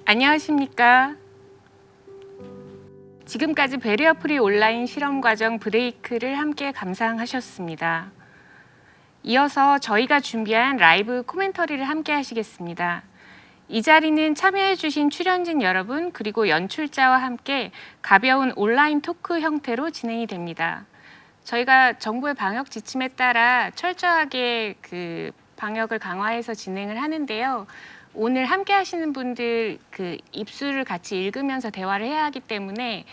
안녕하십니까. 지금까지 베리어 프리 온라인 실험 과정 브레이크를 함께 감상하셨습니다. 이어서 저희가 준비한 라이브 코멘터리를 함께 하시겠습니다. 이 자리는 참여해주신 출연진 여러분 그리고 연출자와 함께 가벼운 온라인 토크 형태로 진행이 됩니다. 저희가 정부의 방역 지침에 따라 철저하게 방역을 강화해서 진행을 하는데요. 오늘 함께 하시는 분들 입술을 같이 읽으면서 대화를 해야 하기 때문에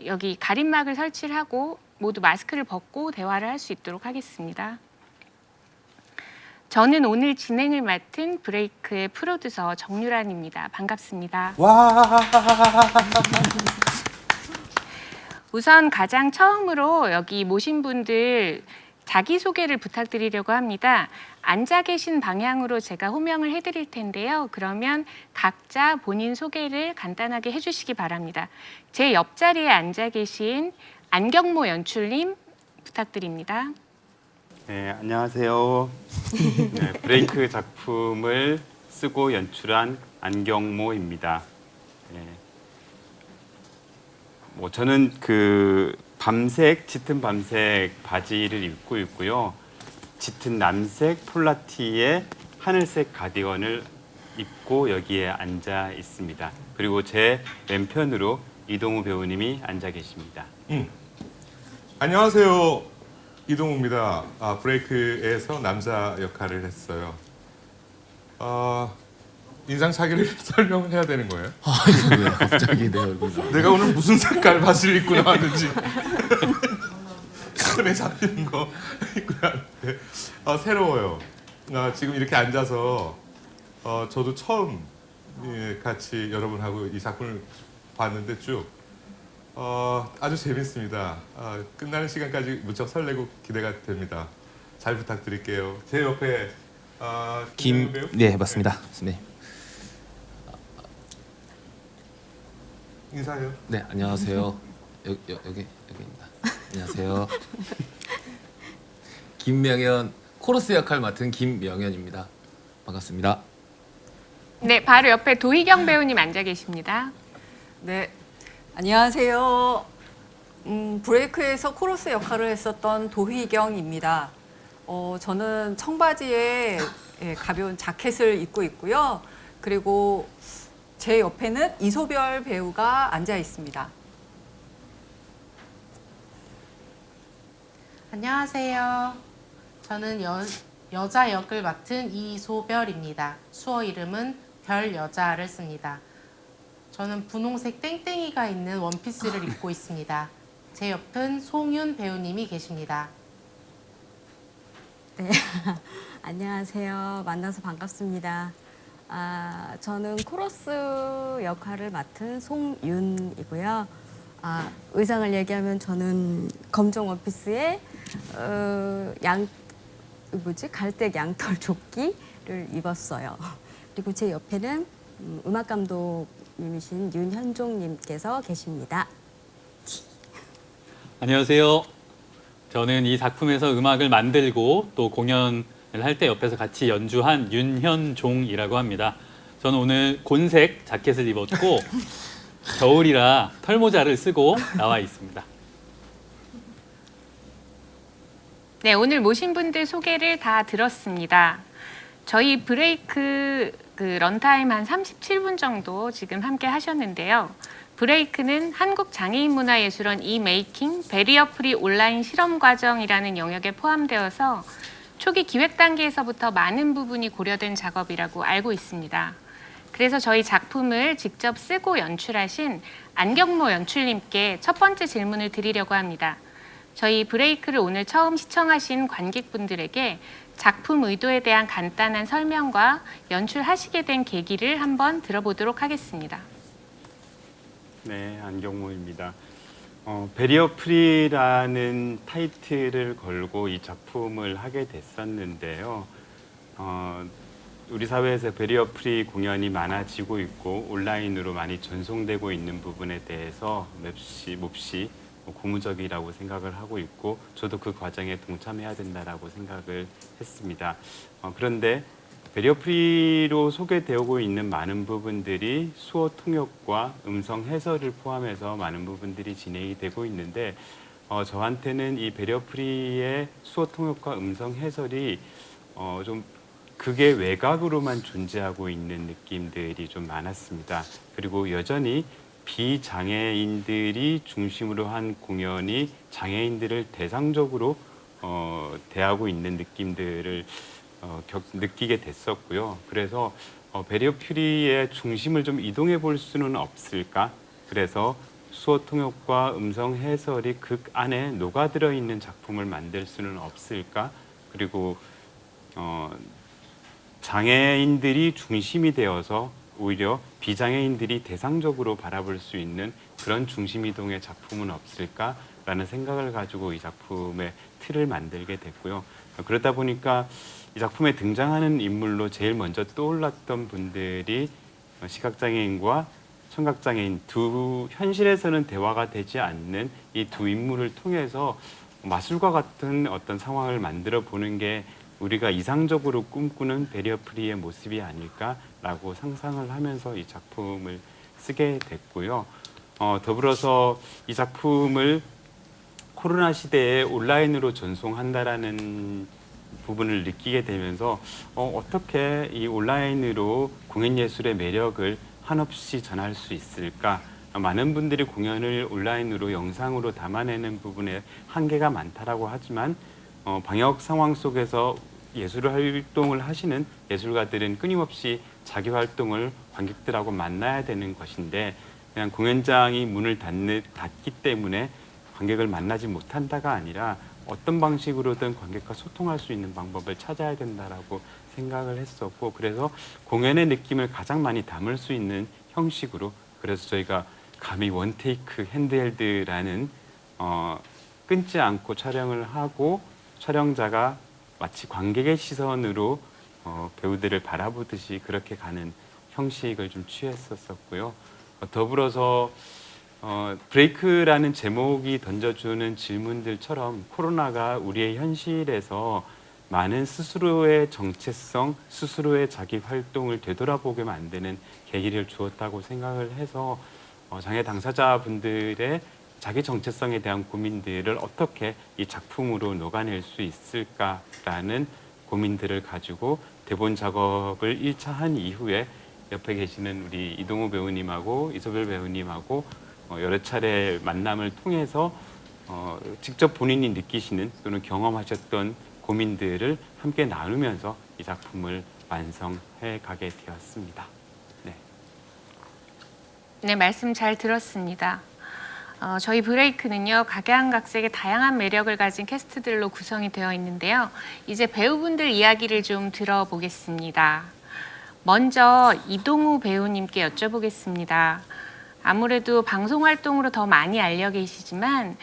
여기 가림막을 설치를 하고 모두 마스크를 벗고 대화를 할 수 있도록 하겠습니다. 저는 오늘 진행을 맡은 브레이크의 프로듀서 정유란입니다. 반갑습니다. 와. 우선 가장 처음으로 여기 모신 분들 자기소개를 부탁드리려고 합니다. 앉아 계신 방향으로 제가 호명을 해드릴 텐데요. 그러면 각자 본인 소개를 간단하게 해주시기 바랍니다. 제 옆자리에 앉아 계신 안경모 연출님 부탁드립니다. 네, 안녕하세요. 네, 브레이크 작품을 쓰고 연출한 안경모입니다. 네. 저는 짙은 밤색 바지를 입고 있고요. 짙은 남색 폴라티에 하늘색 가디건을 입고 여기에 앉아 있습니다. 그리고 제 왼편으로 이동우 배우님이 앉아 계십니다. 안녕하세요. 이동우입니다. 브레이크에서 남자 역할을 했어요. 인상착의를 설명을 해야 되는 거예요? 아니 왜 갑자기 내 얼굴 나와? 내가 오늘 무슨 색깔 바지를 입고 나왔는지 손에 잡히는 거 입고 나왔는데 새로워요. 지금 이렇게 앉아서 저도 처음 같이 여러분하고 이 작품을 봤는데 쭉 아주 재밌습니다. 끝나는 시간까지 무척 설레고 기대가 됩니다. 잘 부탁드릴게요. 제 옆에 김 배우? 네 맞습니다. 네. 인사해요. 네 안녕하세요. 여기입니다. 안녕하세요. 김명현 코러스 역할 맡은 김명현입니다. 반갑습니다. 네, 바로 옆에 도희경 배우님 앉아 계십니다. 네, 안녕하세요. 브레이크에서 코러스 역할을 했었던 도희경입니다. 저는 청바지에 가벼운 자켓을 입고 있고요. 그리고 제 옆에는 이소별 배우가 앉아 있습니다. 안녕하세요. 저는 여자 역을 맡은 이소별입니다. 수어 이름은 별여자를 씁니다. 저는 분홍색 땡땡이가 있는 원피스를 입고 있습니다. 제 옆은 송윤 배우님이 계십니다. 네, 안녕하세요. 만나서 반갑습니다. 저는 코러스 역할을 맡은 송윤이고요. 의상을 얘기하면 저는 검정 원피스에 갈색 양털 조끼를 입었어요. 그리고 제 옆에는 음악 감독님이신 윤현종님께서 계십니다. 안녕하세요. 저는 이 작품에서 음악을 만들고 또 공연을 할 때 옆에서 같이 연주한 윤현종이라고 합니다. 저는 오늘 곤색 자켓을 입었고 겨울이라 털모자를 쓰고 나와 있습니다. 네, 오늘 모신 분들 소개를 다 들었습니다. 저희 브레이크 런타임 한 37분 정도 지금 함께 하셨는데요. 브레이크는 한국장애인문화예술원 이메이킹 베리어 프리 온라인 실험 과정이라는 영역에 포함되어서 초기 기획 단계에서부터 많은 부분이 고려된 작업이라고 알고 있습니다. 그래서 저희 작품을 직접 쓰고 연출하신 안경모 연출님께 첫 번째 질문을 드리려고 합니다. 저희 브레이크를 오늘 처음 시청하신 관객분들에게 작품 의도에 대한 간단한 설명과 연출하시게 된 계기를 한번 들어보도록 하겠습니다. 네, 안경모입니다. 베리어 프리라는 타이틀을 걸고 이 작품을 하게 됐었는데요. 우리 사회에서 베리어 프리 공연이 많아지고 있고 온라인으로 많이 전송되고 있는 부분에 대해서 몹시 고무적이라고 생각을 하고 있고 저도 그 과정에 동참해야 된다라고 생각을 했습니다. 그런데 배리어프리로 소개되고 있는 많은 부분들이 수어 통역과 음성 해설을 포함해서 많은 부분들이 진행이 되고 있는데 저한테는 이 배리어프리의 수어 통역과 음성 해설이 좀 극의 외곽으로만 존재하고 있는 느낌들이 좀 많았습니다. 그리고 여전히 비장애인들이 중심으로 한 공연이 장애인들을 대상적으로 대하고 있는 느낌들을 느끼게 됐었고요. 그래서 배리어퓨리의 중심을 좀 이동해 볼 수는 없을까? 그래서 수어 통역과 음성 해설이 극 안에 녹아들어 있는 작품을 만들 수는 없을까? 그리고 장애인들이 중심이 되어서 오히려 비장애인들이 대상적으로 바라볼 수 있는 그런 중심 이동의 작품은 없을까라는 생각을 가지고 이 작품의 틀을 만들게 됐고요. 그러다 보니까 이 작품에 등장하는 인물로 제일 먼저 떠올랐던 분들이 시각장애인과 청각장애인 두 현실에서는 대화가 되지 않는 이 두 인물을 통해서 마술과 같은 어떤 상황을 만들어 보는 게 우리가 이상적으로 꿈꾸는 배리어프리의 모습이 아닐까라고 상상을 하면서 이 작품을 쓰게 됐고요. 더불어서 이 작품을 코로나 시대에 온라인으로 전송한다라는 부분을 느끼게 되면서 어떻게 이 온라인으로 공연 예술의 매력을 한없이 전할 수 있을까? 많은 분들이 공연을 온라인으로 영상으로 담아내는 부분에 한계가 많다라고 하지만 방역 상황 속에서 예술 활동을 하시는 예술가들은 끊임없이 자기 활동을 관객들하고 만나야 되는 것인데 그냥 공연장이 문을 닫기 때문에 관객을 만나지 못한다가 아니라 어떤 방식으로든 관객과 소통할 수 있는 방법을 찾아야 된다라고 생각을 했었고 그래서 공연의 느낌을 가장 많이 담을 수 있는 형식으로 그래서 저희가 감히 원테이크 핸드헬드라는 끊지 않고 촬영을 하고 촬영자가 마치 관객의 시선으로 배우들을 바라보듯이 그렇게 가는 형식을 좀 취했었고요. 더불어서 브레이크라는 제목이 던져주는 질문들처럼 코로나가 우리의 현실에서 많은 스스로의 정체성, 스스로의 자기 활동을 되돌아보게 만드는 계기를 주었다고 생각을 해서 장애 당사자분들의 자기 정체성에 대한 고민들을 어떻게 이 작품으로 녹아낼 수 있을까라는 고민들을 가지고 대본 작업을 1차 한 이후에 옆에 계시는 우리 이동우 배우님하고 이소벨 배우님하고 여러 차례 만남을 통해서 직접 본인이 느끼시는 또는 경험하셨던 고민들을 함께 나누면서 이 작품을 완성해 가게 되었습니다. 네, 말씀 잘 들었습니다. 저희 브레이크는요, 각양각색의 다양한 매력을 가진 캐스트들로 구성이 되어 있는데요. 이제 배우분들 이야기를 좀 들어보겠습니다. 먼저 이동우 배우님께 여쭤보겠습니다. 아무래도 방송 활동으로 더 많이 알려 계시지만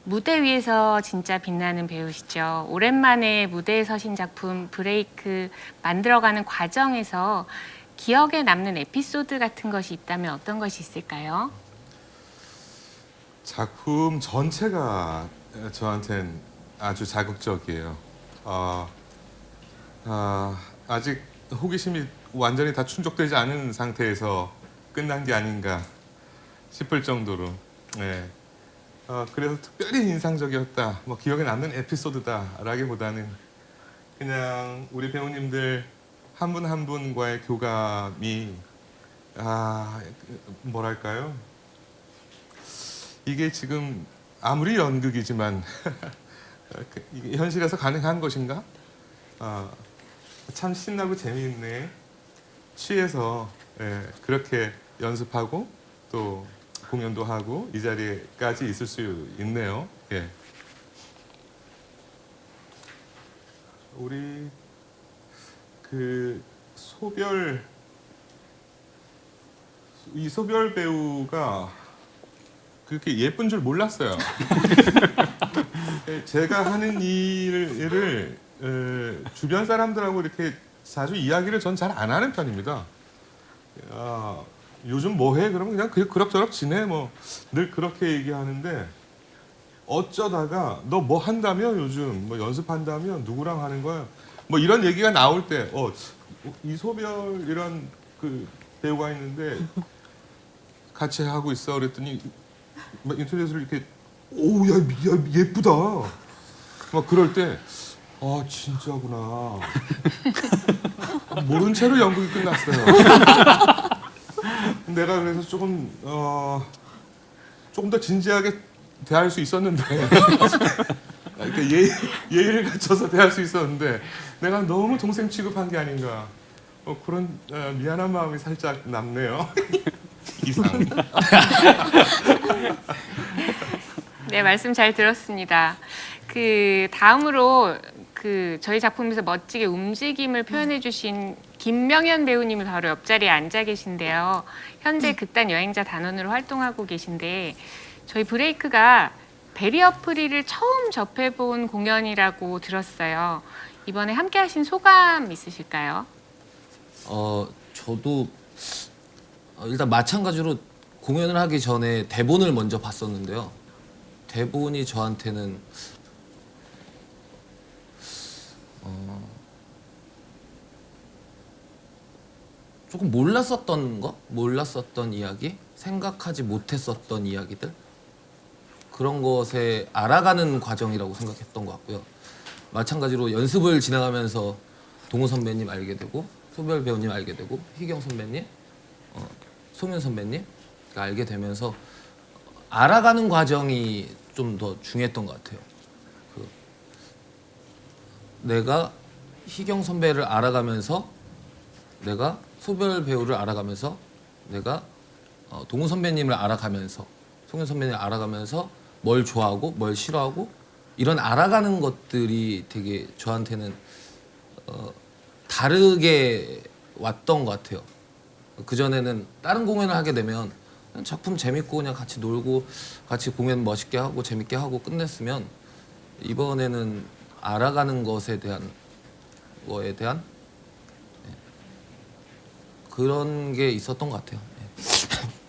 무대 위에서 진짜 빛나는 배우시죠. 오랜만에 무대에 서신 작품 브레이크 만들어가는 과정에서 기억에 남는 에피소드 같은 것이 있다면 어떤 것이 있을까요? 작품 전체가 저한테는 아주 자극적이에요. 아직 호기심이 완전히 다 충족되지 않은 상태에서 끝난 게 아닌가 싶을 정도로. 네. 그래서 특별히 인상적이었다, 뭐 기억에 남는 에피소드다라기보다는 그냥 우리 배우님들 한 분 한 분과의 교감이 뭐랄까요? 이게 지금 아무리 연극이지만 이게 현실에서 가능한 것인가? 참 신나고 재미있네. 취해서 그렇게 연습하고 또 공연도 하고 이 자리까지 있을 수 있네요. 예. 우리 이소별 배우가 그렇게 예쁜 줄 몰랐어요. 제가 하는 일을 주변 사람들하고 이렇게 자주 이야기를 전 잘 안 하는 편입니다. 요즘 뭐 해? 그러면 그냥 그럭저럭 지내. 뭐 늘 그렇게 얘기하는데 어쩌다가 너 뭐 한다며 요즘 뭐 연습한다며 누구랑 하는 거야? 뭐 이런 얘기가 나올 때 이소별이란 그 배우가 있는데 같이 하고 있어 그랬더니 막 인터넷으로 이렇게 오야 예쁘다 막 그럴 때 아 진짜구나 모른 채로 연극이 끝났어요. 내가 그래서 조금 더 진지하게 대할 수 있었는데 그러니까 예의를 갖춰서 대할 수 있었는데 내가 너무 동생 취급한 게 아닌가 그런 미안한 마음이 살짝 남네요. 이상. 네, 말씀 잘 들었습니다. 그 다음으로 그 저희 작품에서 멋지게 움직임을 표현해 주신 김명현 배우님이 바로 옆자리에 앉아 계신데요. 현재 극단 여행자 단원으로 활동하고 계신데 저희 브레이크가 베리어 프리를 처음 접해본 공연이라고 들었어요. 이번에 함께 하신 소감 있으실까요? 저도 일단 마찬가지로 공연을 하기 전에 대본을 먼저 봤었는데요. 대본이 저한테는 조금 몰랐었던 이야기, 생각하지 못했었던 이야기들 그런 것에 알아가는 과정이라고 생각했던 것 같고요. 마찬가지로 연습을 진행하면서 동우 선배님 알게 되고 소별 배우님 알게 되고 희경 선배님, 송윤 선배님 알게 되면서 알아가는 과정이 좀 더 중요했던 것 같아요. 내가 희경 선배를 알아가면서 내가 소별 배우를 알아가면서 내가 동우 선배님을 알아가면서 송윤 선배님을 알아가면서 뭘 좋아하고 뭘 싫어하고 이런 알아가는 것들이 되게 저한테는 다르게 왔던 것 같아요. 그전에는 다른 공연을 하게 되면 그냥 작품 재밌고 그냥 같이 놀고 같이 공연 멋있게 하고 재밌게 하고 끝냈으면 이번에는 알아가는 것에 대한 그런 게 있었던 것 같아요.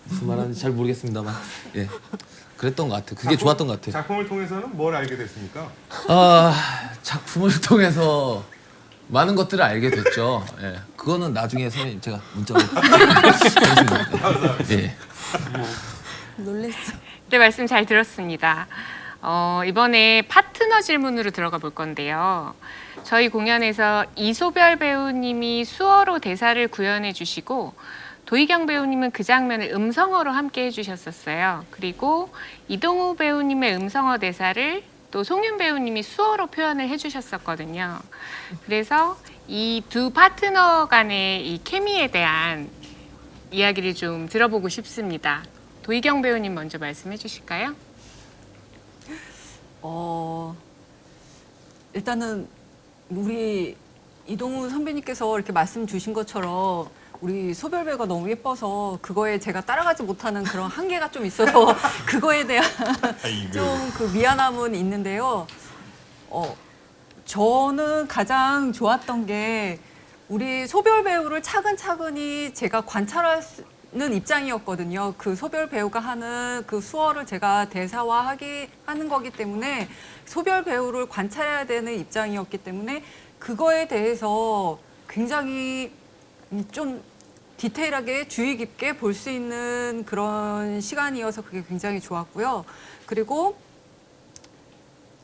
무슨 말하는지 잘 모르겠습니다만 그랬던 것 같아요. 그게 좋았던 것 같아요. 작품을 통해서는 뭘 알게 됐습니까? 작품을 통해서 많은 것들을 알게 됐죠. 그거는 나중에 선생님 제가 문자로 하겠습니다. 놀랬어. 네, 말씀 잘 들었습니다. 이번에 파트너 질문으로 들어가 볼 건데요. 저희 공연에서 이소별 배우님이 수어로 대사를 구현해 주시고 도희경 배우님은 그 장면을 음성어로 함께 해주셨었어요. 그리고 이동우 배우님의 음성어 대사를 또 송윤 배우님이 수어로 표현을 해주셨었거든요. 그래서 이 두 파트너 간의 이 케미에 대한 이야기를 좀 들어보고 싶습니다. 도희경 배우님 먼저 말씀해 주실까요? 일단은 우리 이동우 선배님께서 이렇게 말씀 주신 것처럼 우리 소별 배우가 너무 예뻐서 그거에 제가 따라가지 못하는 그런 한계가 좀 있어서 그거에 대한 좀 그 미안함은 있는데요. 저는 가장 좋았던 게 우리 소별 배우를 차근차근히 제가 관찰하는 입장이었거든요. 그 소별 배우가 하는 그 수어를 제가 대사화하는 거기 때문에 소별 배우를 관찰해야 되는 입장이었기 때문에 그거에 대해서 굉장히 좀 디테일하게 주의 깊게 볼 수 있는 그런 시간이어서 그게 굉장히 좋았고요. 그리고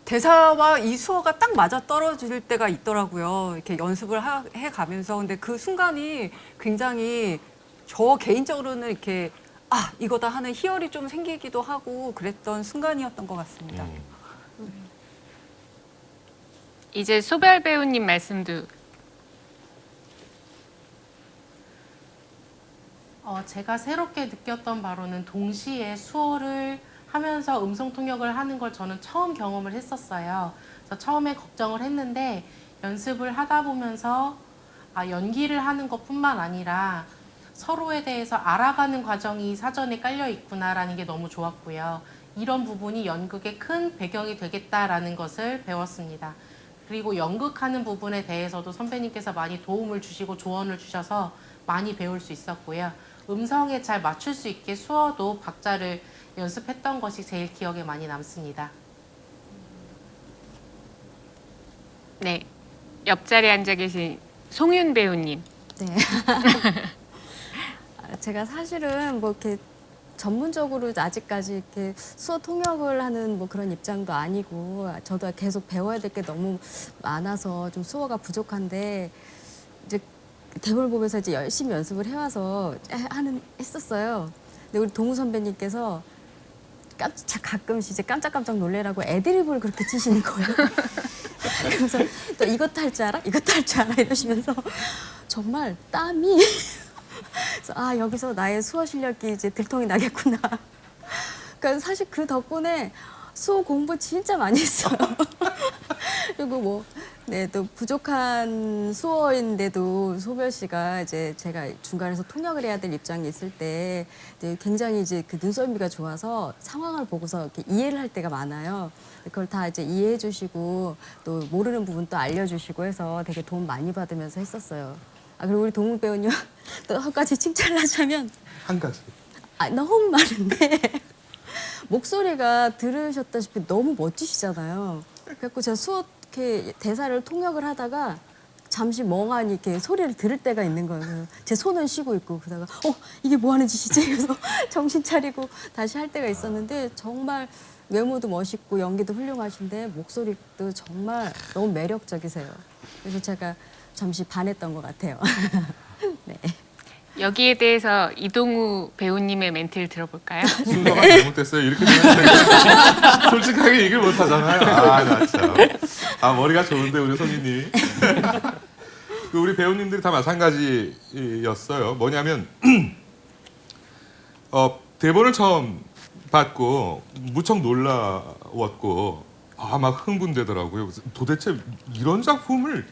대사와 이 수어가 딱 맞아 떨어질 때가 있더라고요. 이렇게 연습을 해가면서. 근데 그 순간이 굉장히 저 개인적으로는 이렇게 이거다 하는 희열이 좀 생기기도 하고 그랬던 순간이었던 것 같습니다. 이제 소별 배우님 말씀도 제가 새롭게 느꼈던 바로는 동시에 수어를 하면서 음성 통역을 하는 걸 저는 처음 경험을 했었어요. 그래서 처음에 걱정을 했는데 연습을 하다 보면서 연기를 하는 것뿐만 아니라 서로에 대해서 알아가는 과정이 사전에 깔려 있구나라는 게 너무 좋았고요. 이런 부분이 연극의 큰 배경이 되겠다라는 것을 배웠습니다. 그리고 연극하는 부분에 대해서도 선배님께서 많이 도움을 주시고 조언을 주셔서 많이 배울 수 있었고요. 음성에 잘 맞출 수 있게 수어도 박자를 연습했던 것이 제일 기억에 많이 남습니다. 네, 옆자리에 앉아 계신 송윤 배우님. 네. 제가 사실은 뭐 이렇게 전문적으로 아직까지 이렇게 수어 통역을 하는 뭐 그런 입장도 아니고 저도 계속 배워야 될 게 너무 많아서 좀 수어가 부족한데 이제 대본을 보면서 이제 열심히 연습을 해와서 했었어요. 근데 우리 동우 선배님께서 가끔씩 이제 깜짝깜짝 놀래라고 애드립을 그렇게 치시는 거예요. 그래서 또 이것도 할 줄 알아? 이것도 할 줄 알아? 이러시면서 정말 땀이 그래서 아 여기서 나의 수어 실력이 이제 들통이 나겠구나. 그러니까 사실 그 덕분에 수어 공부 진짜 많이 했어요. 그리고 뭐 네, 또 부족한 수어인데도 소별 씨가 이제 제가 중간에서 통역을 해야 될 입장이 있을 때 이제 굉장히 이제 그 눈썰미가 좋아서 상황을 보고서 이렇게 이해를 할 때가 많아요. 그걸 다 이제 이해해 주시고 또 모르는 부분 또 알려주시고 해서 되게 도움 많이 받으면서 했었어요. 아 그리고 우리 동욱 배우님 또 한 가지 칭찬을 하자면 한 가지. 아 너무 많은데 목소리가 들으셨다시피 너무 멋지시잖아요. 그래서 제가 수어 이렇게 대사를 통역을 하다가 잠시 멍하니 이렇게 소리를 들을 때가 있는 거예요. 그래서 제 손은 쉬고 있고 그러다가 이게 뭐 하는 짓이지? 그래서 정신 차리고 다시 할 때가 있었는데 정말 외모도 멋있고 연기도 훌륭하신데 목소리도 정말 너무 매력적이세요. 그래서 제가 잠시 반했던 것 같아요. 네. 여기에 대해서 이동우 배우님의 멘트를 들어볼까요? 순서가 잘못됐어요. 이렇게 되면 솔직하게 얘기를 못 하잖아요. 아, 나 참. 아, 머리가 좋은데 우리 손님. 그 우리 배우님들이 다 마찬가지였어요. 뭐냐면 대본을 처음 받고 무척 놀라웠고 막 흥분되더라고요. 그래서 도대체 이런 작품을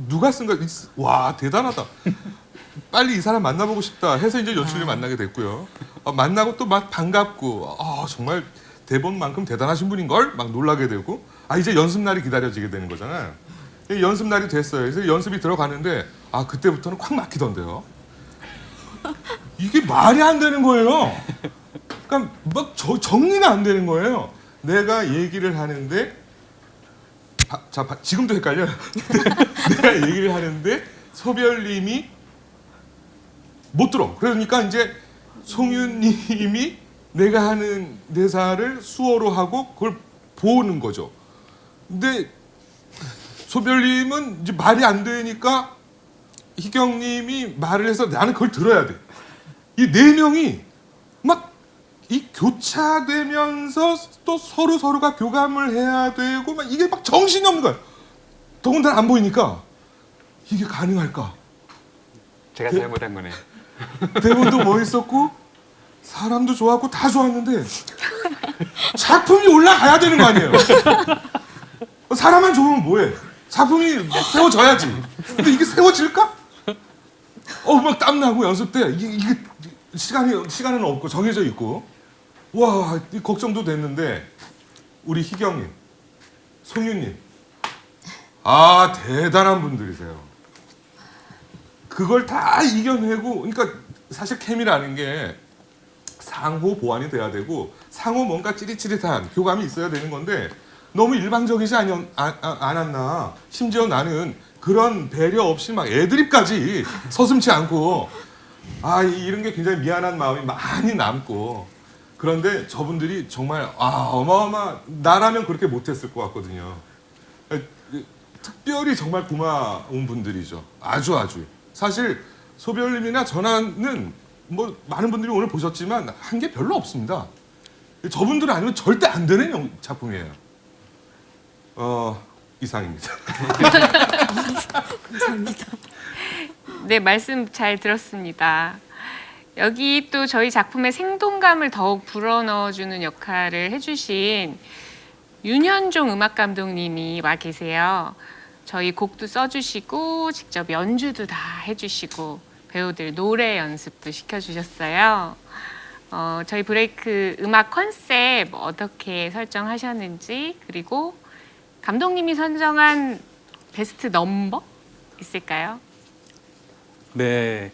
누가 쓴가? 와, 대단하다. 빨리 이 사람 만나보고 싶다 해서 이제 연출을 만나게 됐고요. 만나고 또 막 반갑고 정말 대본만큼 대단하신 분인걸 막 놀라게 되고 이제 연습날이 기다려지게 되는 거잖아요. 연습날이 됐어요. 그래서 연습이 들어가는데 그때부터는 콱 막히던데요. 이게 말이 안 되는 거예요. 그러니까 막 정리가 안 되는 거예요. 내가 얘기를 하는데 지금도 헷갈려요. 내가 얘기를 하는데 소별님이 못 들어. 그러니까 이제 송윤님이 내가 하는 대사를 수어로 하고 그걸 보는 거죠. 근데 소별님은 이제 말이 안 되니까 희경님이 말을 해서 나는 그걸 들어야 돼. 이 네 명이 막 이 교차되면서 또 서로가 교감을 해야 되고 막 이게 막 정신이 없는 거야. 더군다나 안 보이니까 이게 가능할까? 제가 잘못한 거네. 대본도 멋있었고 사람도 좋았고 다 좋았는데 작품이 올라가야 되는 거 아니에요? 사람만 좋으면 뭐해? 작품이 세워져야지. 근데 이게 세워질까? 막 땀나고 연습 때 이게 시간은 없고 정해져 있고 와, 이 걱정도 됐는데 우리 희경님, 송윤님 대단한 분들이세요. 그걸 다 이겨내고 그러니까 사실 케미라는 게 상호 보완이 돼야 되고 상호 뭔가 찌릿찌릿한 교감이 있어야 되는 건데 너무 일방적이지 않았나. 심지어 나는 그런 배려 없이 막 애드립까지 서슴지 않고 이런 게 굉장히 미안한 마음이 많이 남고 그런데 저분들이 정말 나라면 그렇게 못했을 것 같거든요. 특별히 정말 고마운 분들이죠. 아주 사실 소별님이나 전화는 뭐 많은 분들이 오늘 보셨지만 한 게 별로 없습니다. 저분들 아니면 절대 안 되는 작품이에요. 이상입니다. 감사합니다. 네, 말씀 잘 들었습니다. 여기 또 저희 작품의 생동감을 더욱 불어넣어주는 역할을 해주신 윤현종 음악 감독님이 와 계세요. 저희 곡도 써주시고 직접 연주도 다 해주시고 배우들 노래 연습도 시켜주셨어요. 저희 브레이크 음악 컨셉 어떻게 설정하셨는지 그리고 감독님이 선정한 베스트 넘버 있을까요? 네.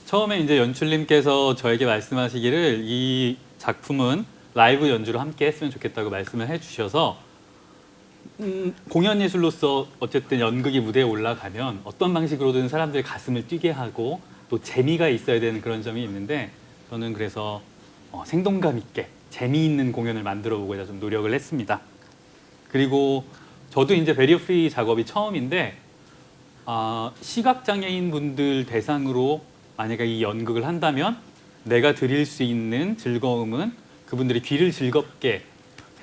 처음에 이제 연출님께서 저에게 말씀하시기를 이 작품은 라이브 연주로 함께 했으면 좋겠다고 말씀을 해주셔서 공연 예술로서 어쨌든 연극이 무대에 올라가면 어떤 방식으로든 사람들의 가슴을 뛰게 하고 또 재미가 있어야 되는 그런 점이 있는데 저는 그래서 생동감 있게 재미있는 공연을 만들어 보고자 좀 노력을 했습니다. 그리고 저도 이제 베리어 프리 작업이 처음인데 시각 장애인 분들 대상으로 만약에 이 연극을 한다면 내가 드릴 수 있는 즐거움은 그분들이 귀를 즐겁게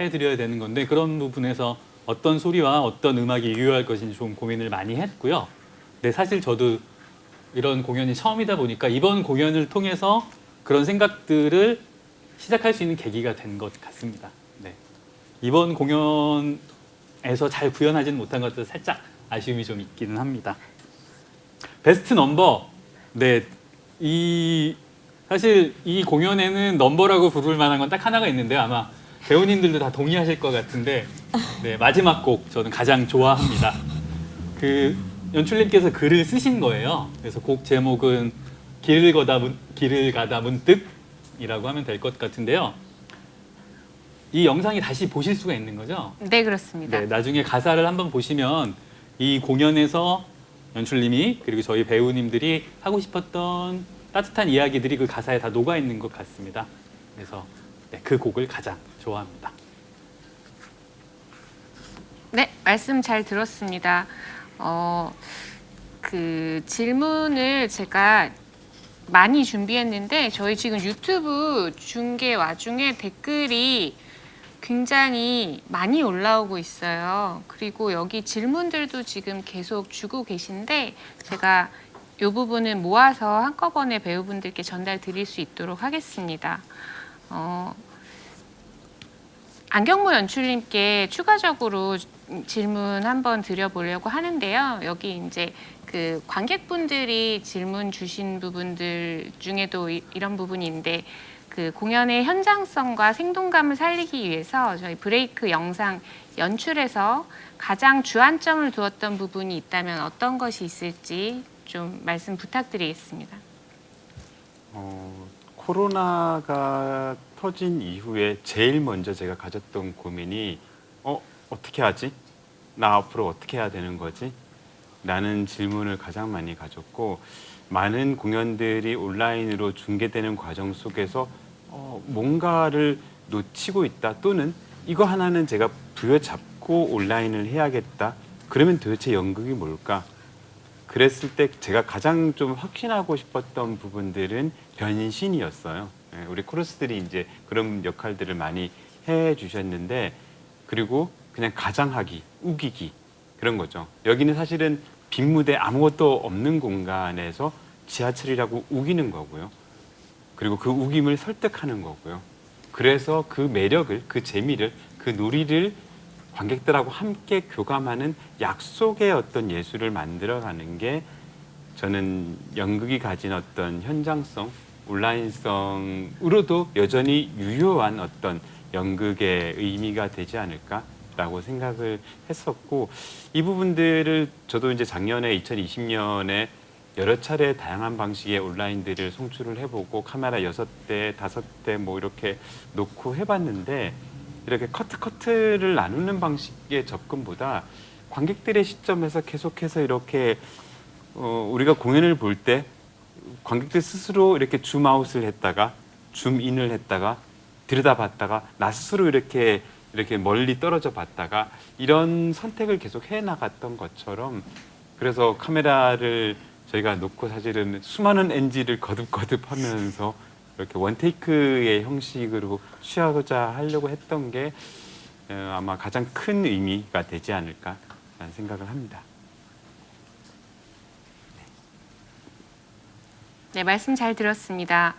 해드려야 되는 건데 그런 부분에서 어떤 소리와 어떤 음악이 유효할 것인지 좀 고민을 많이 했고요. 네, 사실 저도 이런 공연이 처음이다 보니까 이번 공연을 통해서 그런 생각들을 시작할 수 있는 계기가 된 것 같습니다. 네. 이번 공연에서 잘 구현하지는 못한 것도 살짝 아쉬움이 좀 있기는 합니다. 베스트 넘버. 네, 사실 이 공연에는 넘버라고 부를 만한 건 딱 하나가 있는데 아마 배우님들도 다 동의하실 것 같은데 네, 마지막 곡 저는 가장 좋아합니다. 그 연출님께서 글을 쓰신 거예요. 그래서 곡 제목은 길을 가다 문득이라고 하면 될 것 같은데요. 이 영상이 다시 보실 수가 있는 거죠? 네, 그렇습니다. 네, 나중에 가사를 한번 보시면 이 공연에서 연출님이 그리고 저희 배우님들이 하고 싶었던 따뜻한 이야기들이 그 가사에 다 녹아 있는 것 같습니다. 그래서 네, 그 곡을 가장 좋아합니다. 네, 말씀 잘 들었습니다. 그 질문을 제가 많이 준비했는데 저희 지금 유튜브 중계 와중에 댓글이 굉장히 많이 올라오고 있어요. 그리고 여기 질문들도 지금 계속 주고 계신데 제가 이 부분은 모아서 한꺼번에 배우분들께 전달 드릴 수 있도록 하겠습니다. 안경모 연출님께 추가적으로 질문 한번 드려보려고 하는데요. 여기 이제 그 관객분들이 질문 주신 부분들 중에도 이런 부분이 있는데 그 공연의 현장성과 생동감을 살리기 위해서 저희 브레이크 영상 연출에서 가장 주안점을 두었던 부분이 있다면 어떤 것이 있을지 좀 말씀 부탁드리겠습니다. 코로나가 터진 이후에 제일 먼저 제가 가졌던 고민이 어떻게 하지? 나 앞으로 어떻게 해야 되는 거지? 라는 질문을 가장 많이 가졌고 많은 공연들이 온라인으로 중계되는 과정 속에서 뭔가를 놓치고 있다 또는 이거 하나는 제가 부여잡고 온라인을 해야겠다. 그러면 도대체 연극이 뭘까? 그랬을 때 제가 가장 좀 확신하고 싶었던 부분들은 변신이었어요. 우리 코러스들이 이제 그런 역할들을 많이 해 주셨는데 그리고 그냥 가장하기, 우기기 그런 거죠. 여기는 사실은 빈 무대 아무것도 없는 공간에서 지하철이라고 우기는 거고요. 그리고 그 우김을 설득하는 거고요. 그래서 그 매력을, 그 재미를, 그 놀이를 관객들하고 함께 교감하는 약속의 어떤 예술을 만들어가는 게 저는 연극이 가진 어떤 현장성, 온라인성으로도 여전히 유효한 어떤 연극의 의미가 되지 않을까라고 생각을 했었고 이 부분들을 저도 이제 작년에 2020년에 여러 차례 다양한 방식의 온라인들을 송출을 해보고 카메라 6대, 5대 뭐 이렇게 놓고 해봤는데 이렇게 커트를 나누는 방식의 접근보다 관객들의 시점에서 계속해서 이렇게 우리가 공연을 볼 때 관객들 스스로 이렇게 줌아웃을 했다가 줌인을 했다가 들여다봤다가 나 스스로 이렇게 멀리 떨어져 봤다가 이런 선택을 계속 해 나갔던 것처럼 그래서 카메라를 저희가 놓고 사실은 수많은 NG를 거듭 하면서 이렇게 원테이크의 형식으로 취하고자 하려고 했던 게 아마 가장 큰 의미가 되지 않을까라는 생각을 합니다. 네, 말씀 잘 들었습니다.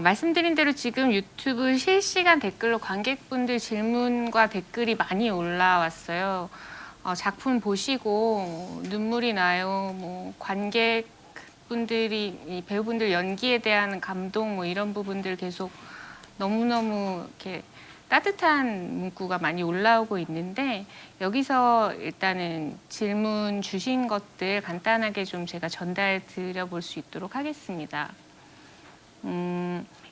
말씀드린 대로 지금 유튜브 실시간 댓글로 관객분들 질문과 댓글이 많이 올라왔어요. 작품 보시고 눈물이 나요. 뭐 관객분들이 이 배우분들 연기에 대한 감동 뭐 이런 부분들 계속 너무너무 이렇게 따뜻한 문구가 많이 올라오고 있는데 여기서 일단은 질문 주신 것들 간단하게 좀 제가 전달 드려볼 수 있도록 하겠습니다.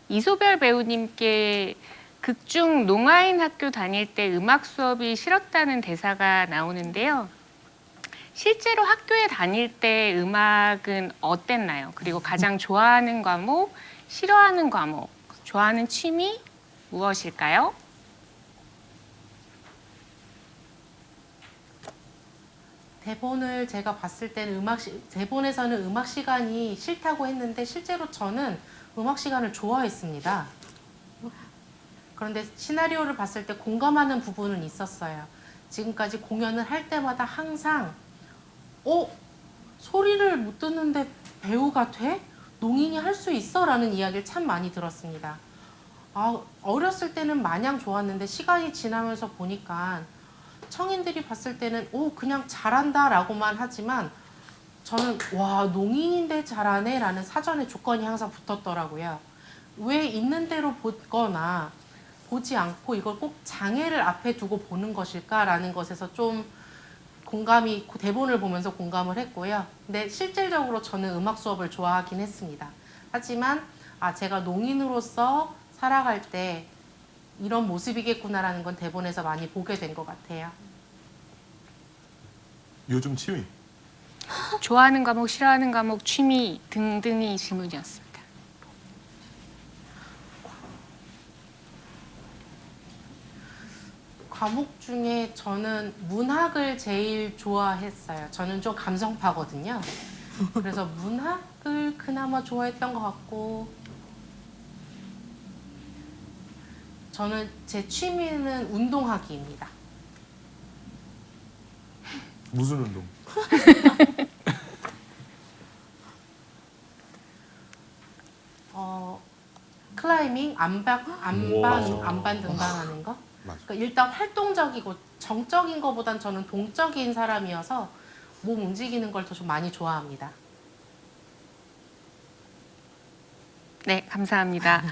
이소별 배우님께 극중 농아인 학교 다닐 때 음악 수업이 싫었다는 대사가 나오는데요. 실제로 학교에 다닐 때 음악은 어땠나요? 그리고 가장 좋아하는 과목, 싫어하는 과목, 좋아하는 취미 무엇일까요? 대본을 제가 봤을 때는 대본에서는 음악 시간이 싫다고 했는데 실제로 저는 음악 시간을 좋아했습니다. 그런데 시나리오를 봤을 때 공감하는 부분은 있었어요. 지금까지 공연을 할 때마다 항상 소리를 못 듣는데 배우가 돼? 농인이 할 수 있어? 라는 이야기를 참 많이 들었습니다. 어렸을 때는 마냥 좋았는데 시간이 지나면서 보니까 청인들이 봤을 때는 그냥 잘한다 라고만 하지만 저는 와, 농인인데 잘하네 라는 사전에 조건이 항상 붙었더라고요. 왜 있는 대로 보거나 보지 않고 이걸 꼭 장애를 앞에 두고 보는 것일까라는 것에서 좀 공감이, 대본을 보면서 공감을 했고요. 근데 실질적으로 저는 음악 수업을 좋아하긴 했습니다. 하지만 제가 농인으로서 살아갈 때 이런 모습이겠구나라는 건 대본에서 많이 보게 된 것 같아요. 요즘 취미. 좋아하는 과목, 싫어하는 과목, 취미 등등이 질문이었습니다. 과목 중에 저는 문학을 제일 좋아했어요. 저는 좀 감성파거든요. 그래서 문학을 그나마 좋아했던 것 같고, 저는 제 취미는 운동하기입니다. 무슨 운동? 클라이밍, 안반 등반하는 거. 그러니까 일단 활동적이고 정적인 것보단 저는 동적인 사람이어서 몸 움직이는 걸 더 좀 많이 좋아합니다. 네, 감사합니다.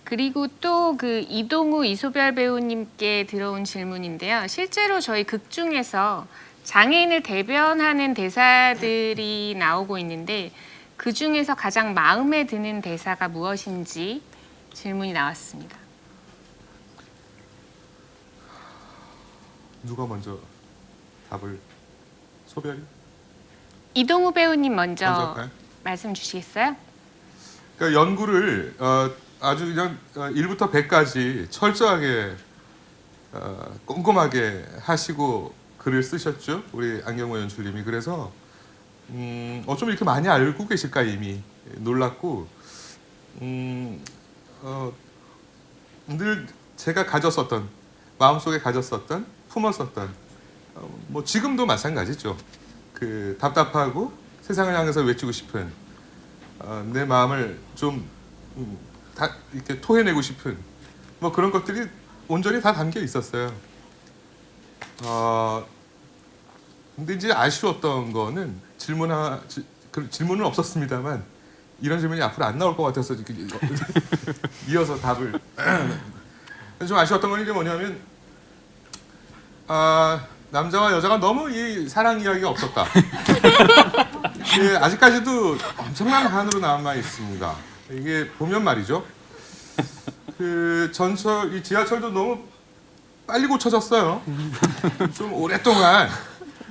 그리고 또 그 이동우 이소별 배우님께 들어온 질문인데요. 실제로 저희 극 중에서 장애인을 대변하는 대사들이 나오고 있는데 그 중에서 가장 마음에 드는 대사가 무엇인지 질문이 나왔습니다. 누가 먼저 답을? 소별이? 이동우 배우님 먼저 할까요? 말씀 주시겠어요? 그러니까 연구를 아주 그냥 1부터 100까지 철저하게 꼼꼼하게 하시고 글을 쓰셨죠. 우리 안경호 연출님이. 그래서 어쩜 이렇게 많이 알고 계실까 이미 놀랐고 늘 제가 가졌었던 마음속에 가졌었던 품었었던 뭐 지금도 마찬가지죠. 그 답답하고 세상을 향해서 외치고 싶은 내 마음을 좀 다 이렇게 토해내고 싶은 뭐 그런 것들이 온전히 다 담겨 있었어요. 근데 이제 아쉬웠던 거는 질문은 없었습니다만 이런 질문이 앞으로 안 나올 것 같아서 이렇게 이어서 답을 좀 아쉬웠던 건 이게 뭐냐면 남자와 여자가 너무 이 사랑 이야기가 없었다. 예, 아직까지도 엄청난 한으로 남아 있습니다. 이게 보면 말이죠. 그 전철, 이 지하철도 너무 빨리 고쳐졌어요. 좀 오랫동안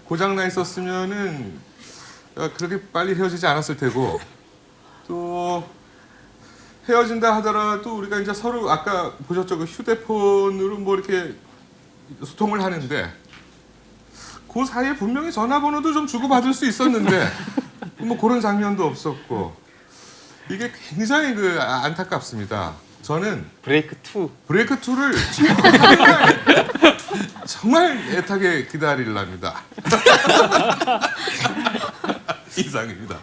고장나 있었으면은 그렇게 빨리 헤어지지 않았을 테고 또 헤어진다 하더라도 우리가 이제 서로 아까 보셨죠? 그 휴대폰으로 뭐 이렇게 소통을 하는데 그 사이에 분명히 전화번호도 좀 주고받을 수 있었는데 뭐 그런 장면도 없었고 이게 굉장히 그 안타깝습니다. 저는 브레이크 2. 브레이크 2를 정말 애타게 기다리랍니다. 이상입니다.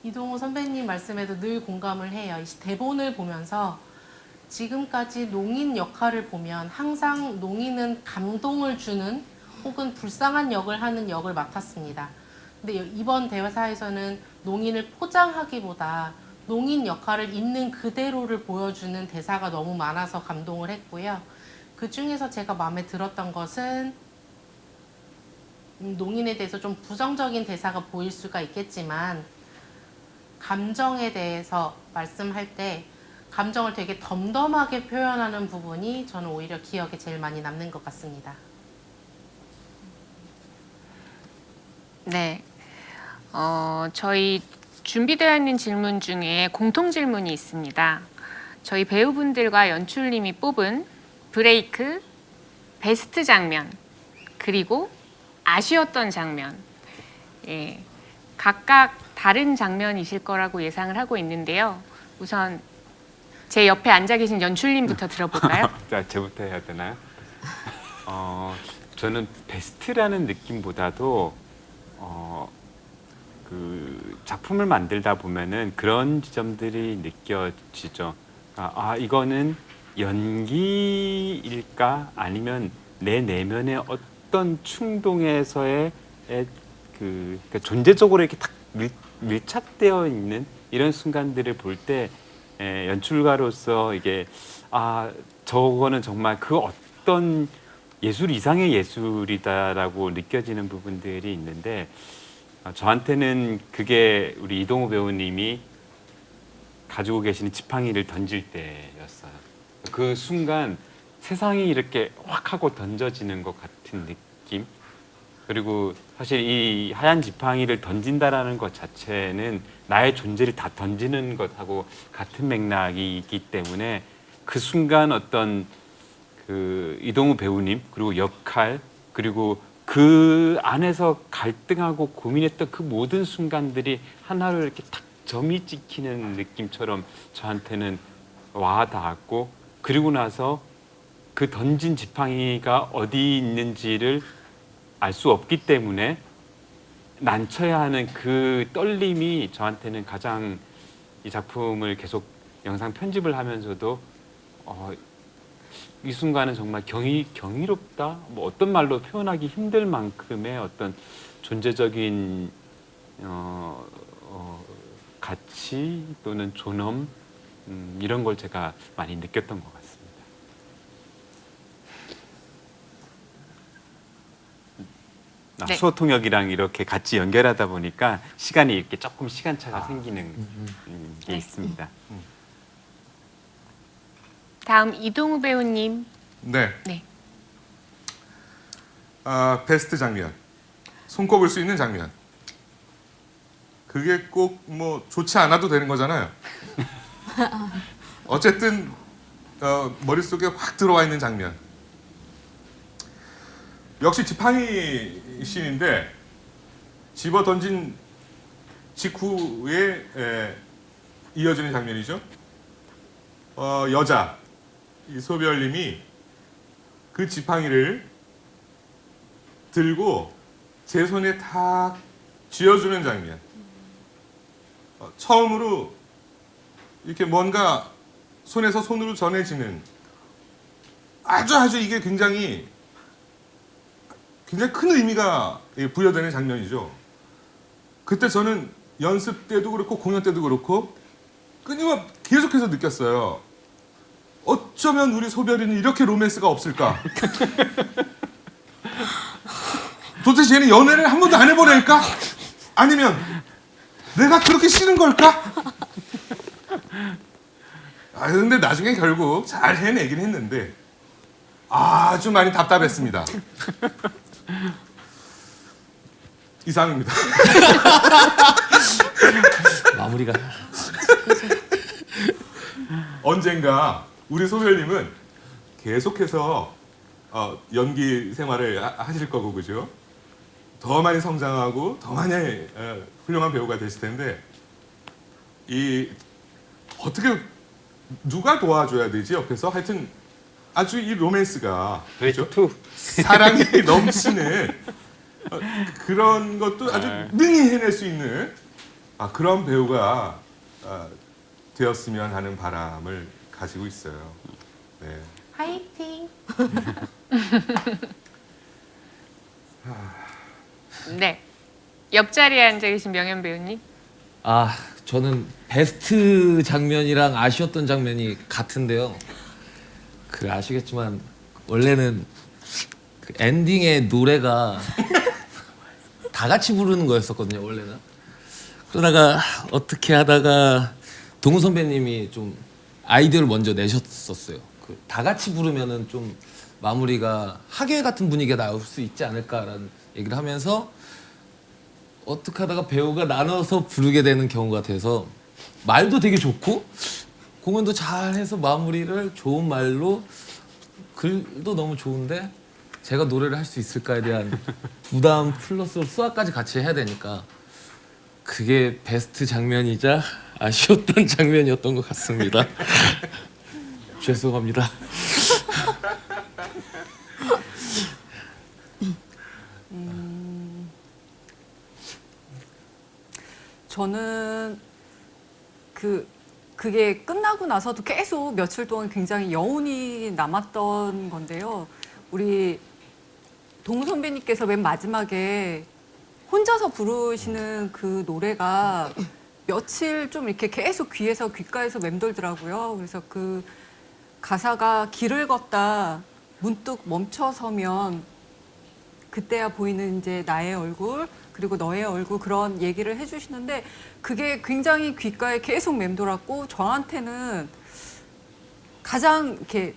이동호 선배님 말씀에도 늘 공감을 해요. 이 대본을 보면서 지금까지 농인 역할을 보면 항상 농인은 감동을 주는 혹은 불쌍한 역을 하는 역을 맡았습니다. 근데 이번 대사에서는 농인을 포장하기보다 농인 역할을 있는 그대로를 보여주는 대사가 너무 많아서 감동을 했고요. 그 중에서 제가 마음에 들었던 것은 농인에 대해서 좀 부정적인 대사가 보일 수가 있겠지만 감정에 대해서 말씀할 때 감정을 되게 덤덤하게 표현하는 부분이 저는 오히려 기억에 제일 많이 남는 것 같습니다. 네. 저희 준비되어 있는 질문 중에 공통 질문이 있습니다. 저희 배우분들과 연출님이 뽑은 브레이크 베스트 장면 그리고 아쉬웠던 장면, 예, 각각 다른 장면이실 거라고 예상을 하고 있는데요. 우선 제 옆에 앉아 계신 연출님부터 들어볼까요? 자, 저부터 해야 되나요? 저는 베스트라는 느낌보다도 그 작품을 만들다 보면은 그런 지점들이 느껴지죠. 이거는 연기일까 아니면 내 내면의 어떤 충동에서의 그러니까 존재적으로 이렇게 딱 밀착되어 있는 이런 순간들을 볼 때 연출가로서 이게 저거는 정말 그 어떤 예술 이상의 예술이다라고 느껴지는 부분들이 있는데 저한테는 그게 우리 이동우 배우님이 가지고 계시는 지팡이를 던질 때였어요. 그 순간 세상이 이렇게 확 하고 던져지는 것 같은 느낌. 그리고 사실 이 하얀 지팡이를 던진다라는 것 자체는 나의 존재를 다 던지는 것하고 같은 맥락이기 때문에 그 순간 어떤 그 이동우 배우님 그리고 역할 그리고 그 안에서 갈등하고 고민했던 그 모든 순간들이 하나로 이렇게 탁 점이 찍히는 느낌처럼 저한테는 와 닿았고 그리고 나서 그 던진 지팡이가 어디 있는지를 알 수 없기 때문에 난처해 하는 그 떨림이 저한테는 가장 이 작품을 계속 영상 편집을 하면서도 이 순간은 정말 경이롭다? 뭐 어떤 말로 표현하기 힘들 만큼의 어떤 존재적인 가치 또는 존엄 이런 걸 제가 많이 느꼈던 것 같습니다. 네. 수어 통역이랑 이렇게 같이 연결하다 보니까 시간이 이렇게 조금 시간차가 생기는 게 있습니다. 다음 이동우 배우님. 네. 네. 베스트 장면. 손꼽을 수 있는 장면. 그게 꼭 뭐 좋지 않아도 되는 거잖아요. 어쨌든 머릿속에 확 들어와 있는 장면. 역시 지팡이 씬인데 집어 던진 직후에 이어지는 장면이죠. 여자 이 소별님이 그 지팡이를 들고 제 손에 탁 쥐어주는 장면. 처음으로 이렇게 뭔가 손에서 손으로 전해지는 아주 이게 굉장히 큰 의미가 부여되는 장면이죠. 그때 저는 연습 때도 그렇고 공연 때도 그렇고 끊임없이 계속해서 느꼈어요. 어쩌면 우리 소별이는 이렇게 로맨스가 없을까? 도대체 얘는 연애를 한 번도 안 해본 애일까? 아니면 내가 그렇게 싫은 걸까? 근데 나중에 결국 잘 해내긴 했는데 아주 많이 답답했습니다. 이상입니다. 마무리가 언젠가 우리 소별님은 계속해서 연기 생활을 하실 거고 그죠? 더 많이 성장하고 더 많이 훌륭한 배우가 되실 텐데 어떻게 누가 도와줘야 되지 옆에서 하여튼 아주 이 로맨스가 그렇죠. 사랑이 넘치는 그런 것도 아주 능히 해낼 수 있는 그런 배우가 되었으면 하는 바람을 가지고 있어요. 네. 화이팅! 네. 옆자리에 앉아 계신 명현 배우님. 저는 베스트 장면이랑 아쉬웠던 장면이 같은데요. 아시겠지만 원래는 그 엔딩의 노래가 다 같이 부르는 거였었거든요. 원래는. 그러다가 어떻게 하다가 동우 선배님이 좀 아이디어를 먼저 내셨었어요. 그 다 같이 부르면은 좀 마무리가 학예 같은 분위기가 나올 수 있지 않을까라는 얘기를 하면서 어떻게 하다가 배우가 나눠서 부르게 되는 경우가 돼서 말도 되게 좋고 공연도 잘해서 마무리를 좋은 말로 글도 너무 좋은데 제가 노래를 할 수 있을까에 대한 부담 플러스 수학까지 같이 해야 되니까 그게 베스트 장면이자 아쉬웠던 장면이었던 것 같습니다. 죄송합니다. 저는 그게 끝나고 나서도 계속 며칠 동안 굉장히 여운이 남았던 건데요. 우리 동우 선배님께서 맨 마지막에 혼자서 부르시는 그 노래가 며칠 좀 이렇게 계속 귀에서 귓가에서 맴돌더라고요. 그래서 그 가사가 길을 걷다 문득 멈춰서면 그때야 보이는 이제 나의 얼굴 그리고 너의 얼굴 그런 얘기를 해주시는데 그게 굉장히 귓가에 계속 맴돌았고 저한테는 가장 이렇게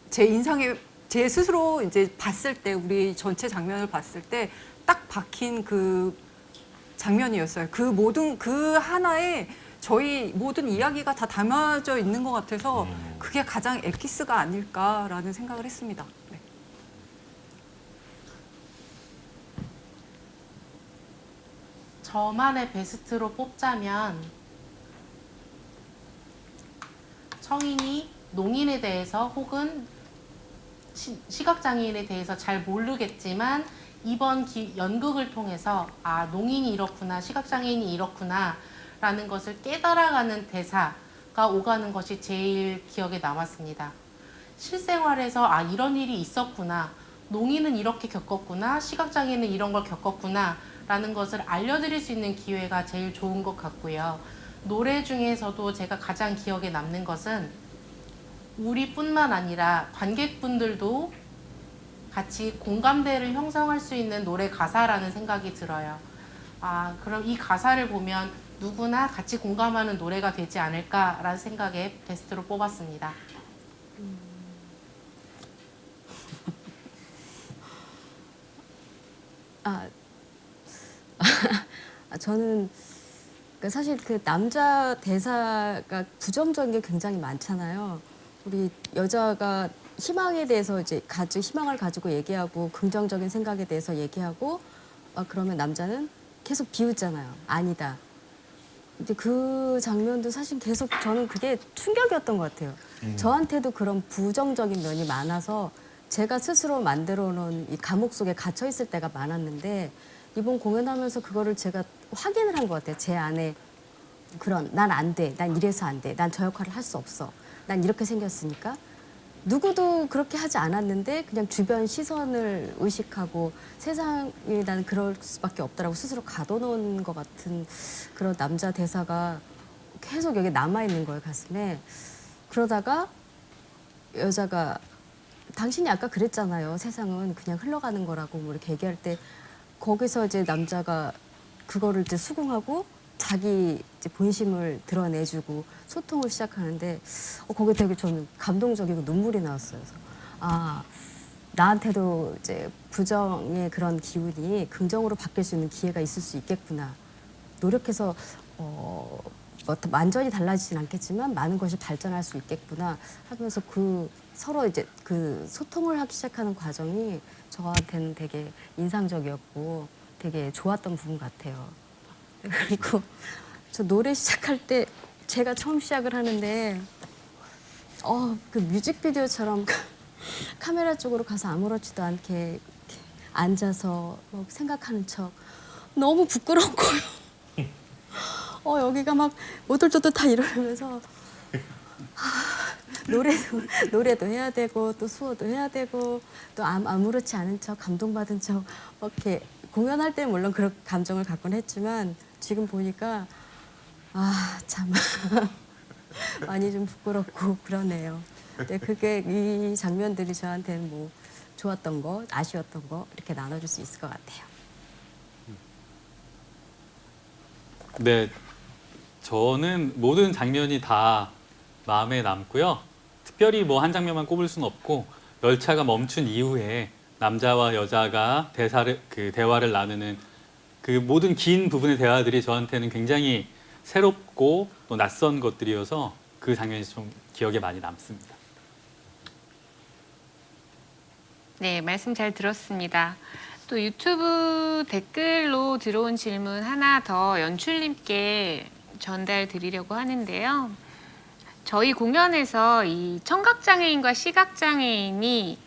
제 인상에 제 스스로 이제 봤을 때 우리 전체 장면을 봤을 때 딱 박힌 그 장면이었어요. 그 모든 그 하나에 저희 모든 이야기가 다 담아져 있는 것 같아서 그게 가장 엑기스가 아닐까라는 생각을 했습니다. 네. 저만의 베스트로 뽑자면 청인이 농인에 대해서 혹은 시각장애인에 대해서 잘 모르겠지만 이번 연극을 통해서 아 농인이 이렇구나 시각장애인이 이렇구나 라는 것을 깨달아가는 대사가 오가는 것이 제일 기억에 남았습니다. 실생활에서 아 이런 일이 있었구나 농인은 이렇게 겪었구나 시각장애인은 이런 걸 겪었구나 라는 것을 알려드릴 수 있는 기회가 제일 좋은 것 같고요. 노래 중에서도 제가 가장 기억에 남는 것은 우리뿐만 아니라 관객분들도 같이 공감대를 형성할 수 있는 노래 가사라는 생각이 들어요. 아, 그럼 이 가사를 보면 누구나 같이 공감하는 노래가 되지 않을까라는 생각에 베스트로 뽑았습니다. 저는 사실 그 남자 대사가 부정적인 게 굉장히 많잖아요. 우리 여자가 희망에 대해서 이제 희망을 가지고 얘기하고 긍정적인 생각에 대해서 얘기하고 그러면 남자는 계속 비웃잖아요. 아니다. 근데 그 장면도 사실 계속 저는 그게 충격이었던 것 같아요. 저한테도 그런 부정적인 면이 많아서 제가 스스로 만들어 놓은 이 감옥 속에 갇혀 있을 때가 많았는데 이번 공연하면서 그거를 제가 확인을 한 것 같아요. 제 안에 그런 난 안 돼. 난 이래서 안 돼. 난 저 역할을 할 수 없어. 난 이렇게 생겼으니까. 누구도 그렇게 하지 않았는데 그냥 주변 시선을 의식하고 세상이 나는 그럴 수밖에 없다라고 스스로 가둬놓은 것 같은 그런 남자 대사가 계속 여기 남아있는 거예요, 가슴에. 그러다가 여자가 당신이 아까 그랬잖아요. 세상은 그냥 흘러가는 거라고 뭐 이렇게 얘기할 때 거기서 이제 남자가 그거를 이제 수긍하고 자기 이제 본심을 드러내주고 소통을 시작하는데 거기 되게 저는 감동적이고 눈물이 나왔어요. 그래서 아 나한테도 이제 부정의 그런 기운이 긍정으로 바뀔 수 있는 기회가 있을 수 있겠구나. 노력해서 뭐 완전히 달라지진 않겠지만 많은 것이 발전할 수 있겠구나 하면서 그 서로 이제 그 소통을 하기 시작하는 과정이 저한테는 되게 인상적이었고 되게 좋았던 부분 같아요. 그리고 저 노래 시작할 때 제가 처음 시작을 하는데 그 뮤직비디오처럼 카메라 쪽으로 가서 아무렇지도 않게 이렇게 앉아서 뭐 생각하는 척 너무 부끄러운 거예요. 여기가 막 오돌토돌 다 이러면서 노래도 해야 되고 또 수어도 해야 되고 또 아무렇지 않은 척 감동받은 척 이렇게 공연할 때는 물론 그런 감정을 갖곤 했지만 지금 보니까 참 많이 좀 부끄럽고 그러네요. 근데 그게 이 장면들이 저한테는 뭐 좋았던 거, 아쉬웠던 거 이렇게 나눠줄 수 있을 것 같아요. 네, 저는 모든 장면이 다 마음에 남고요. 특별히 뭐 한 장면만 꼽을 수는 없고 열차가 멈춘 이후에 남자와 여자가 대화를 나누는 그 모든 긴 부분의 대화들이 저한테는 굉장히 새롭고 또 낯선 것들이어서 그 장면이 좀 기억에 많이 남습니다. 네, 말씀 잘 들었습니다. 또 유튜브 댓글로 들어온 질문 하나 더 연출님께 전달 드리려고 하는데요. 저희 공연에서 이 청각장애인과 시각장애인이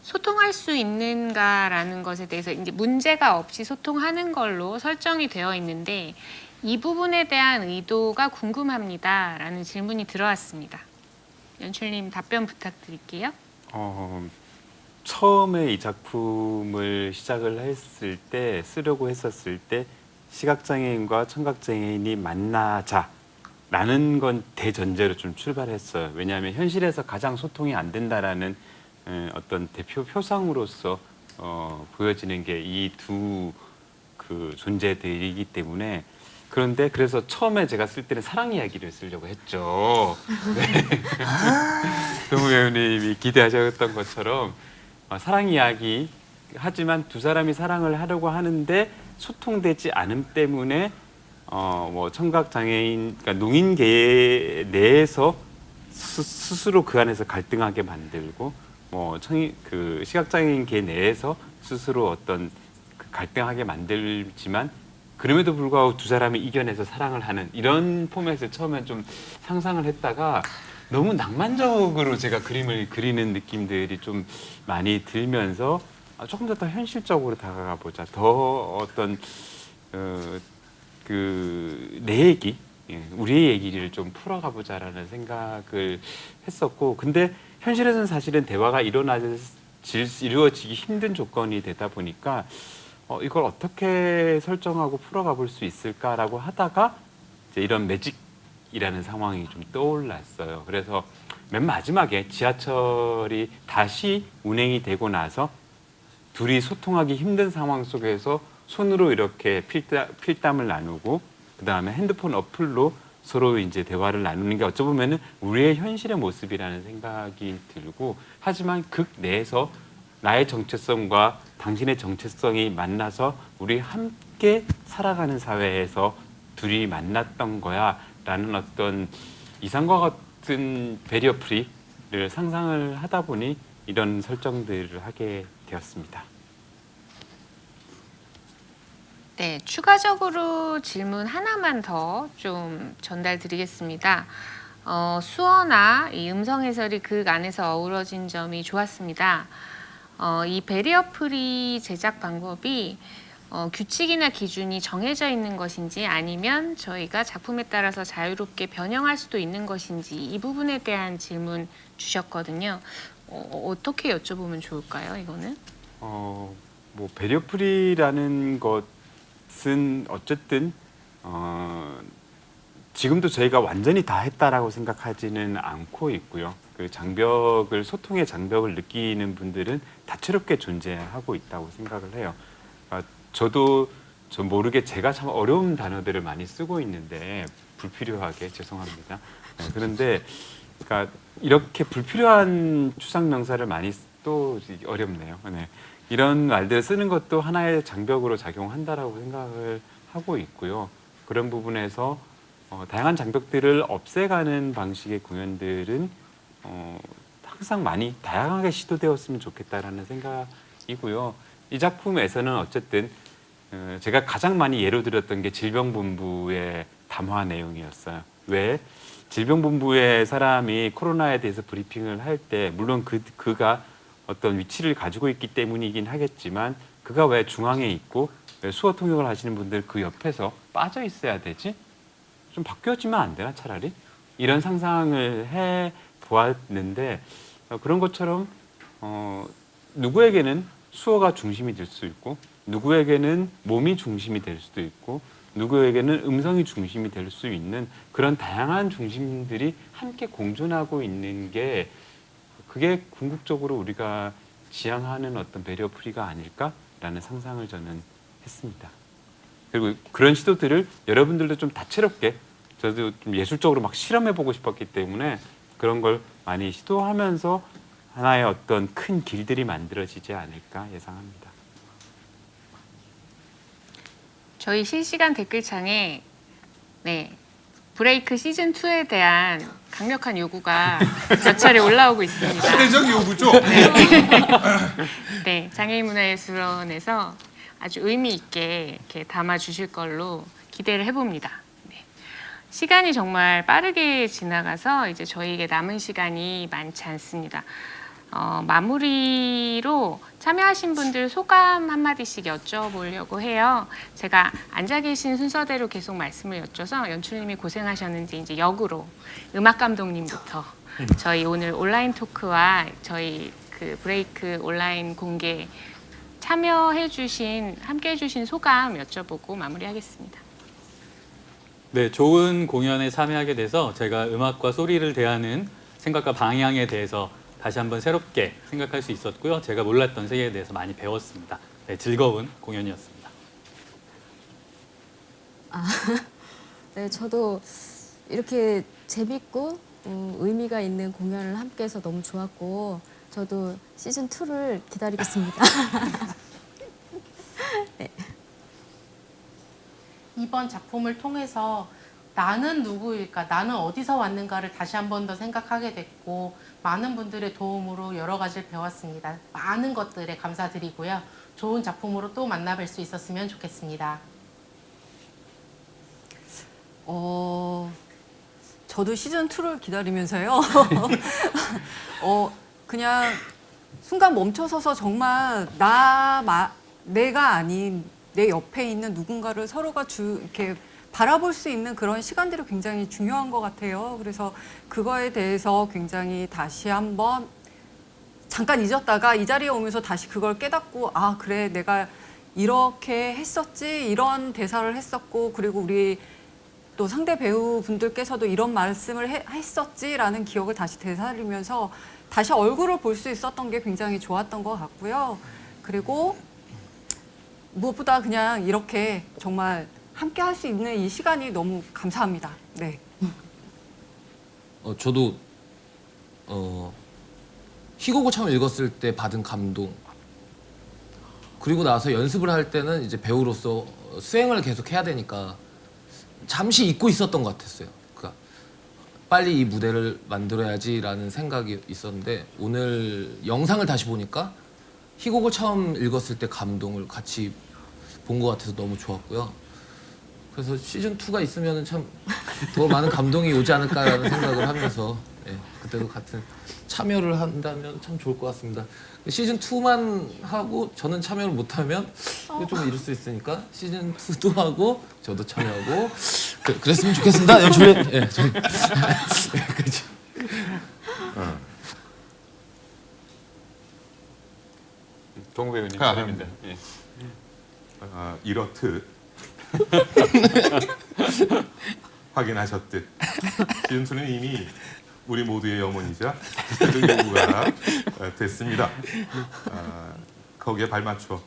소통할 수 있는가라는 것에 대해서 이제 문제가 없이 소통하는 걸로 설정이 되어 있는데 이 부분에 대한 의도가 궁금합니다라는 질문이 들어왔습니다. 연출님 답변 부탁드릴게요. 처음에 이 작품을 시작을 했을 때 쓰려고 했었을 때 시각장애인과 청각장애인이 만나자라는 건 대전제로 좀 출발했어요. 왜냐하면 현실에서 가장 소통이 안 된다라는 어떤 대표 표상으로서 보여지는 게 이 두 그 존재들이기 때문에 그런데 그래서 처음에 제가 쓸 때는 사랑 이야기를 쓰려고 했죠. 네. 동우 배우님이 기대하셨던 것처럼 사랑 이야기 하지만 두 사람이 사랑을 하려고 하는데 소통되지 않음 때문에 뭐 청각 장애인 그러니까 농인계 내에서 스스로 그 안에서 갈등하게 만들고 뭐 그 시각 장애인계 내에서 스스로 어떤 그 갈등하게 만들지만 그럼에도 불구하고 두 사람이 이겨내서 사랑을 하는 이런 포맷을 처음에 좀 상상을 했다가 너무 낭만적으로 제가 그림을 그리는 느낌들이 좀 많이 들면서 조금 더 현실적으로 다가가 보자. 더 어떤 내 얘기, 우리의 얘기를 좀 풀어가 보자라는 생각을 했었고, 근데 현실에서는 사실은 대화가 이루어지기 힘든 조건이 되다 보니까 이걸 어떻게 설정하고 풀어가 볼 수 있을까라고 하다가 이제 이런 매직이라는 상황이 좀 떠올랐어요. 그래서 맨 마지막에 지하철이 다시 운행이 되고 나서 둘이 소통하기 힘든 상황 속에서 손으로 이렇게 필담을 나누고 그 다음에 핸드폰 어플로 서로 이제 대화를 나누는 게 어찌 보면은 우리의 현실의 모습이라는 생각이 들고 하지만 극 내에서 나의 정체성과 당신의 정체성이 만나서 우리 함께 살아가는 사회에서 둘이 만났던 거야 라는 어떤 이상과 같은 배리어 프리를 상상을 하다 보니 이런 설정들을 하게 되었습니다. 네, 추가적으로 질문 하나만 더 좀 전달드리겠습니다. 수어나 이 음성 해설이 극 안에서 어우러진 점이 좋았습니다. 이 배리어 프리 제작 방법이 규칙이나 기준이 정해져 있는 것인지 아니면 저희가 작품에 따라서 자유롭게 변형할 수도 있는 것인지 이 부분에 대한 질문 주셨거든요. 어떻게 여쭤보면 좋을까요, 이거는? 뭐 배리어 프리라는 것은 어쨌든 지금도 저희가 완전히 다 했다라고 생각하지는 않고 있고요. 그 장벽을 소통의 장벽을 느끼는 분들은 다채롭게 존재하고 있다고 생각을 해요. 저도 저 모르게 제가 참 어려운 단어들을 많이 쓰고 있는데 불필요하게 죄송합니다. 그런데 그러니까 이렇게 불필요한 추상 명사를 많이 또 어렵네요. 네. 이런 말들을 쓰는 것도 하나의 장벽으로 작용한다라고 생각을 하고 있고요. 그런 부분에서 다양한 장벽들을 없애가는 방식의 공연들은 항상 많이 다양하게 시도되었으면 좋겠다라는 생각이고요. 이 작품에서는 어쨌든 제가 가장 많이 예로 들었던 게 질병본부의 담화 내용이었어요. 왜? 질병본부의 사람이 코로나에 대해서 브리핑을 할 때 물론 그가 어떤 위치를 가지고 있기 때문이긴 하겠지만 그가 왜 중앙에 있고 왜 수어 통역을 하시는 분들 그 옆에서 빠져 있어야 되지? 좀 바뀌어지면 안 되나 차라리? 이런 상상을 해 보았는데 그런 것처럼 누구에게는 수어가 중심이 될 수 있고 누구에게는 몸이 중심이 될 수도 있고 누구에게는 음성이 중심이 될 수 있는 그런 다양한 중심들이 함께 공존하고 있는 게 그게 궁극적으로 우리가 지향하는 어떤 배리어 프리가 아닐까라는 상상을 저는 했습니다. 그리고 그런 시도들을 여러분들도 좀 다채롭게 저도 좀 예술적으로 막 실험해보고 싶었기 때문에 그런 걸 많이 시도하면서 하나의 어떤 큰 길들이 만들어지지 않을까 예상합니다. 저희 실시간 댓글창에 네, 브레이크 시즌 2에 대한 강력한 요구가 몇 차례 올라오고 있습니다. 시대적 요구죠. 네, 장애인문화예술원에서 아주 의미 있게 이렇게 담아 주실 걸로 기대를 해봅니다. 네. 시간이 정말 빠르게 지나가서 이제 저희에게 남은 시간이 많지 않습니다. 마무리로 참여하신 분들 소감 한마디씩 여쭤보려고 해요. 제가 앉아 계신 순서대로 계속 말씀을 여쭤서 연출님이 고생하셨는지 이제 역으로 음악 감독님부터 저희 오늘 온라인 토크와 저희 그 브레이크 온라인 공개 참여해주신 함께해주신 소감 여쭤보고 마무리하겠습니다. 네, 좋은 공연에 참여하게 돼서 제가 음악과 소리를 대하는 생각과 방향에 대해서 다시 한번 새롭게 생각할 수 있었고요. 제가 몰랐던 세계에 대해서 많이 배웠습니다. 네, 즐거운 공연이었습니다. 네, 저도 이렇게 재밌고 의미가 있는 공연을 함께해서 너무 좋았고 저도 시즌 2를 기다리겠습니다. 네. 이번 작품을 통해서 나는 누구일까, 나는 어디서 왔는가를 다시 한 번 더 생각하게 됐고 많은 분들의 도움으로 여러 가지를 배웠습니다. 많은 것들에 감사드리고요. 좋은 작품으로 또 만나뵐 수 있었으면 좋겠습니다. 저도 시즌 2를 기다리면서요. 그냥 순간 멈춰서서 정말 내가 아닌 내 옆에 있는 누군가를 서로가 이렇게 바라볼 수 있는 그런 시간들이 굉장히 중요한 것 같아요. 그래서 그거에 대해서 굉장히 다시 한번 잠깐 잊었다가 이 자리에 오면서 다시 그걸 깨닫고 아 그래 내가 이렇게 했었지 이런 대사를 했었고 그리고 우리 또 상대 배우분들께서도 이런 말씀을 했었지라는 기억을 다시 되살리면서 다시 얼굴을 볼 수 있었던 게 굉장히 좋았던 것 같고요. 그리고 무엇보다 그냥 이렇게 정말 함께 할 수 있는 이 시간이 너무 감사합니다. 네. 저도 희곡을 처음 읽었을 때 받은 감동 그리고 나서 연습을 할 때는 이제 배우로서 수행을 계속 해야 되니까 잠시 잊고 있었던 것 같았어요. 그러니까 빨리 이 무대를 만들어야지라는 생각이 있었는데 오늘 영상을 다시 보니까 희곡을 처음 읽었을 때 감동을 같이 본 것 같아서 너무 좋았고요. 그래서 시즌 2가 있으면 참 더 많은 감동이 오지 않을까라는 생각을 하면서 그때도 같은 참여를 한다면 참 좋을 것 같습니다. 시즌 2만 하고 저는 참여를 못하면 좀 이럴 수 있으니까 시즌 2도 하고 저도 참여하고 그랬으면 좋겠습니다. 연출님. 그렇죠. 동우 배우님 차례입니다. 예. 이렇듯 확인하셨듯 시즌 2는 이미 우리 모두의 염원이자 시대적 요구가 됐습니다. 거기에 발맞춰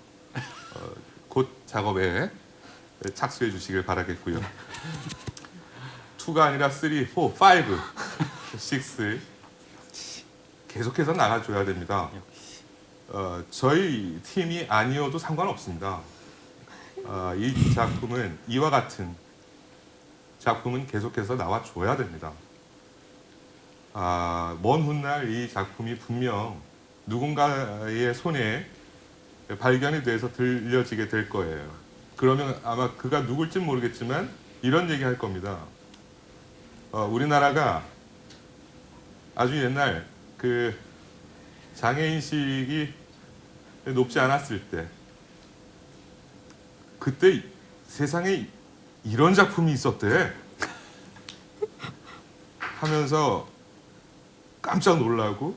곧 작업에 착수해 주시길 바라겠고요. 2가 아니라 3, 4, 5, 6 계속해서 나가줘야 됩니다. 저희 팀이 아니어도 상관없습니다. 이 작품은 이와 같은 작품은 계속해서 나와줘야 됩니다. 먼 훗날 이 작품이 분명 누군가의 손에 발견이 돼서 들려지게 될 거예요. 그러면 아마 그가 누굴지 모르겠지만 이런 얘기 할 겁니다. 우리나라가 아주 옛날 그 장애인식이 높지 않았을 때 그때 세상에 이런 작품이 있었대 하면서 깜짝 놀라고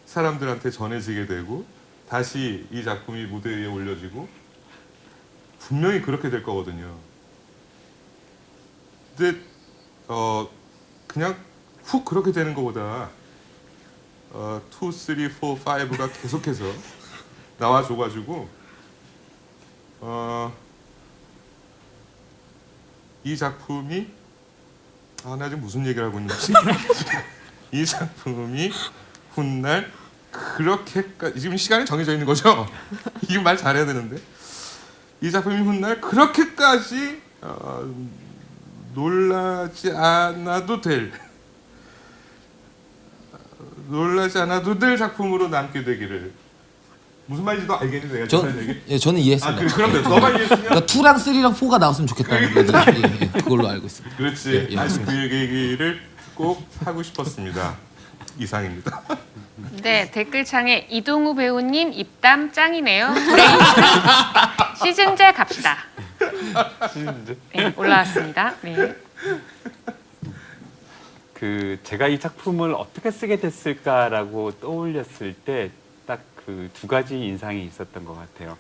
사람들한테 전해지게 되고 다시 이 작품이 무대 위에 올려지고 분명히 그렇게 될 거거든요. 근데 그냥 훅 그렇게 되는 것보다 2, 3, 4, 5가 계속해서 나와줘가지고 이 작품이 나 지금 무슨 얘기를 하고 있는지 이 작품이 훗날 그렇게까지 지금 시간이 정해져 있는 거죠? 이거 말 잘해야 되는데 이 작품이 훗날 그렇게까지 놀라지 않아도 될 작품으로 남게 되기를. 무슨 말인지도 알겠니 내가 하는 얘기? 예, 저는 이해했습니다. 그럼 너만 이해했으면 그러니까 2랑 3랑 4가 나왔으면 좋겠다는 얘기, 예, 그걸로 알고 있습니다. 그렇지. 예, 맞습니다. 그 얘기를 꼭 하고 싶었습니다. 이상입니다. 네, 댓글창에 이동우 배우님 입담 짱이네요. 브레이크 시즌제 갑시다. 네, 올라왔습니다. 네. 제가 이 작품을 어떻게 쓰게 됐을까라고 떠올렸을 때 딱 그 두 가지 인상이 있었던 것 같아요.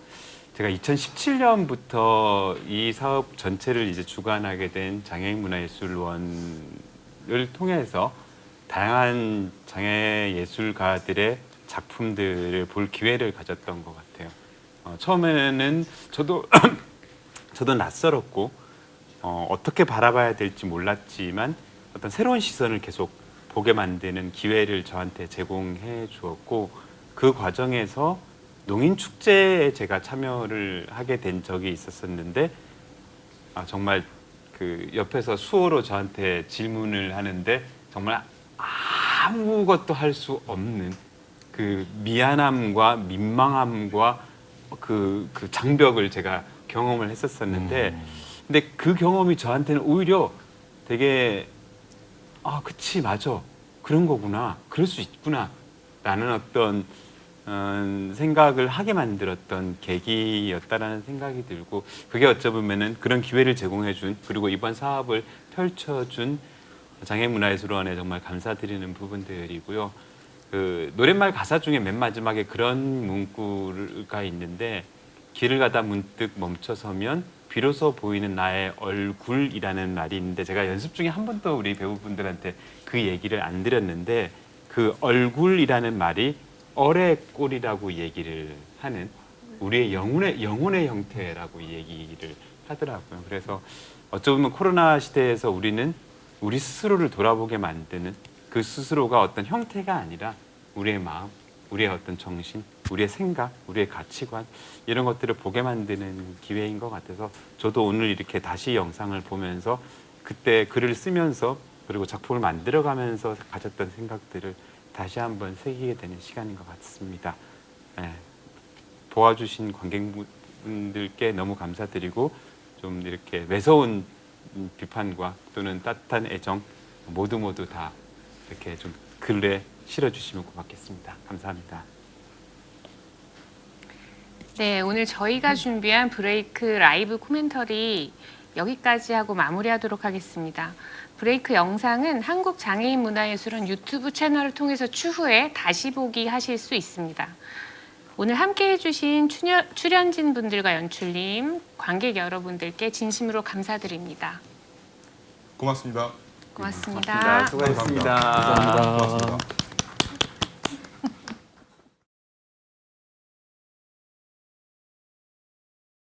제가 2017년부터 이 사업 전체를 이제 주관하게 된 장애인문화예술원을 통해서 다양한 장애예술가들의 작품들을 볼 기회를 가졌던 것 같아요. 처음에는 저도 낯설었고 어떻게 바라봐야 될지 몰랐지만 어떤 새로운 시선을 계속 보게 만드는 기회를 저한테 제공해 주었고, 그 과정에서 농인축제에 제가 참여를 하게 된 적이 있었었는데 정말 그 옆에서 수어로 저한테 질문을 하는데 정말 아무것도 할 수 없는 그 미안함과 민망함과 그 장벽을 제가 경험을 했었었는데 근데 그 경험이 저한테는 오히려 되게 그치 맞아 그런 거구나 그럴 수 있구나 라는 어떤 생각을 하게 만들었던 계기였다라는 생각이 들고, 그게 어쩌면은 그런 기회를 제공해준 그리고 이번 사업을 펼쳐준 장애문화예술원에 정말 감사드리는 부분들이고요. 그 노랫말 가사 중에 맨 마지막에 그런 문구가 있는데, 길을 가다 문득 멈춰서면 비로소 보이는 나의 얼굴이라는 말이 있는데, 제가 연습 중에 한 번도 우리 배우분들한테 그 얘기를 안 드렸는데, 그 얼굴이라는 말이 얼의 꼴이라고 얘기를 하는 우리의 영혼의 형태라고 얘기를 하더라고요. 그래서 어쩌면 코로나 시대에서 우리는 우리 스스로를 돌아보게 만드는, 그 스스로가 어떤 형태가 아니라 우리의 마음, 우리의 어떤 정신, 우리의 생각, 우리의 가치관 이런 것들을 보게 만드는 기회인 것 같아서, 저도 오늘 이렇게 다시 영상을 보면서 그때 글을 쓰면서 그리고 작품을 만들어가면서 가졌던 생각들을 다시 한번 새기게 되는 시간인 것 같습니다. 도와주신 관객분들께 너무 감사드리고, 좀 이렇게 매서운 비판과 또는 따뜻한 애정 모두 다 이렇게 좀 글에 실어주시면 고맙겠습니다. 감사합니다. 네, 오늘 저희가 준비한 브레이크 라이브 코멘터리 여기까지 하고 마무리하도록 하겠습니다. 브레이크 영상은 한국장애인문화예술원 유튜브 채널을 통해서 추후에 다시 보기 하실 수 있습니다. 오늘 함께해 주신 출연진 분들과 연출님, 관객 여러분들께 진심으로 감사드립니다. 고맙습니다. 고맙습니다. 수고하셨습니다. 감사합니다. 고맙습니다.